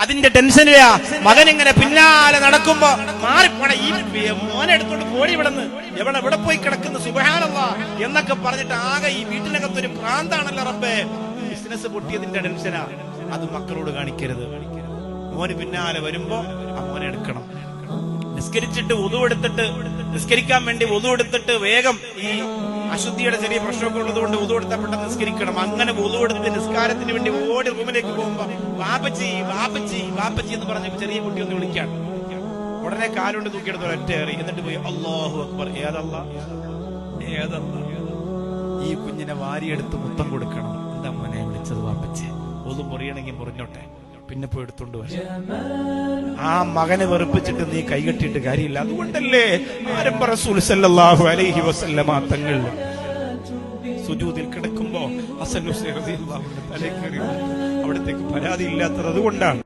അതിന്റെ ടെൻഷനിലാ. മകൻ ഇങ്ങനെ പിന്നാലെ നടക്കുമ്പോ മാറിപ്പോണ ഈ മോനെ എടുത്തോണ്ട് പോടി ഇവിടുന്ന്, എവിടെ പോയി കിടക്കുന്നു സുബ്ഹാനല്ലാഹ് എന്നൊക്കെ പറഞ്ഞിട്ട് ആകെ ഈ വീട്ടിനകത്തൊരു ഭ്രാന്താണല്ലോ റബ്ബേ. ബിസിനസ് പൊട്ടിയതിന്റെ ടെൻഷനാ. അത് മക്കളോട് കാണിക്കരുത്. മോന് പിന്നാലെ വരുമ്പോ ആ മോനെ എടുക്കണം. നിസ്കരിച്ചിട്ട് വുദു എടുത്തിട്ട്, നിസ്കരിക്കാൻ വേണ്ടി വുദു എടുത്തിട്ട് വേഗം, ഈ അശുദ്ധിയുടെ ചെറിയ പ്രശ്നമൊക്കെ ഉള്ളതുകൊണ്ട് വുദു എടുത്താൽ പെട്ടെന്ന് നിസ്കരിക്കണം. അങ്ങനെ വുദു എടുത്ത് നിസ്കാരത്തിന് വേണ്ടി ഓടി റൂമിലേക്ക് പോകുമ്പോ വാപ്പച്ചി വാപ്പച്ചി വാപ്പച്ചി എന്ന് പറഞ്ഞ ചെറിയ കുട്ടി ഒന്ന് വിളിക്കാണ്. ഉടനെ കാലുകൊണ്ട് തൂക്കിയെടുത്ത് ഒറ്റയേറി. എന്നിട്ട് പോയി അല്ലാഹു അക്ബർ. ഏതല്ലാ ഏതല്ലാ. ഈ കുഞ്ഞിനെ വാരിയെടുത്ത് മുത്തം കൊടുക്കണം. എന്താ മോനെ വിളിച്ചത്? വാപ്പച്ചി. വുദു മുറിയണമെങ്കിൽ മുറിഞ്ഞോട്ടെ, പിന്നെ പോയി എടുത്തോണ്ട് വരും. ആ മകനെ വെറുപ്പിച്ചിട്ട് നീ കൈകെട്ടിയിട്ട് കാര്യമില്ല. അതുകൊണ്ടല്ലേ ആരംഭ റസൂൽ സല്ലല്ലാഹു അലൈഹി വസല്ലമ തങ്ങൾ സുജൂദിൽ കിടക്കുമ്പോ ഹസൻ ഹുസൈൻ റളിയല്ലാഹു അൻഹു തലയിൽ കയറി അവിടത്തേക്ക് പരാതി ഇല്ലാത്തത് അതുകൊണ്ടാണ്.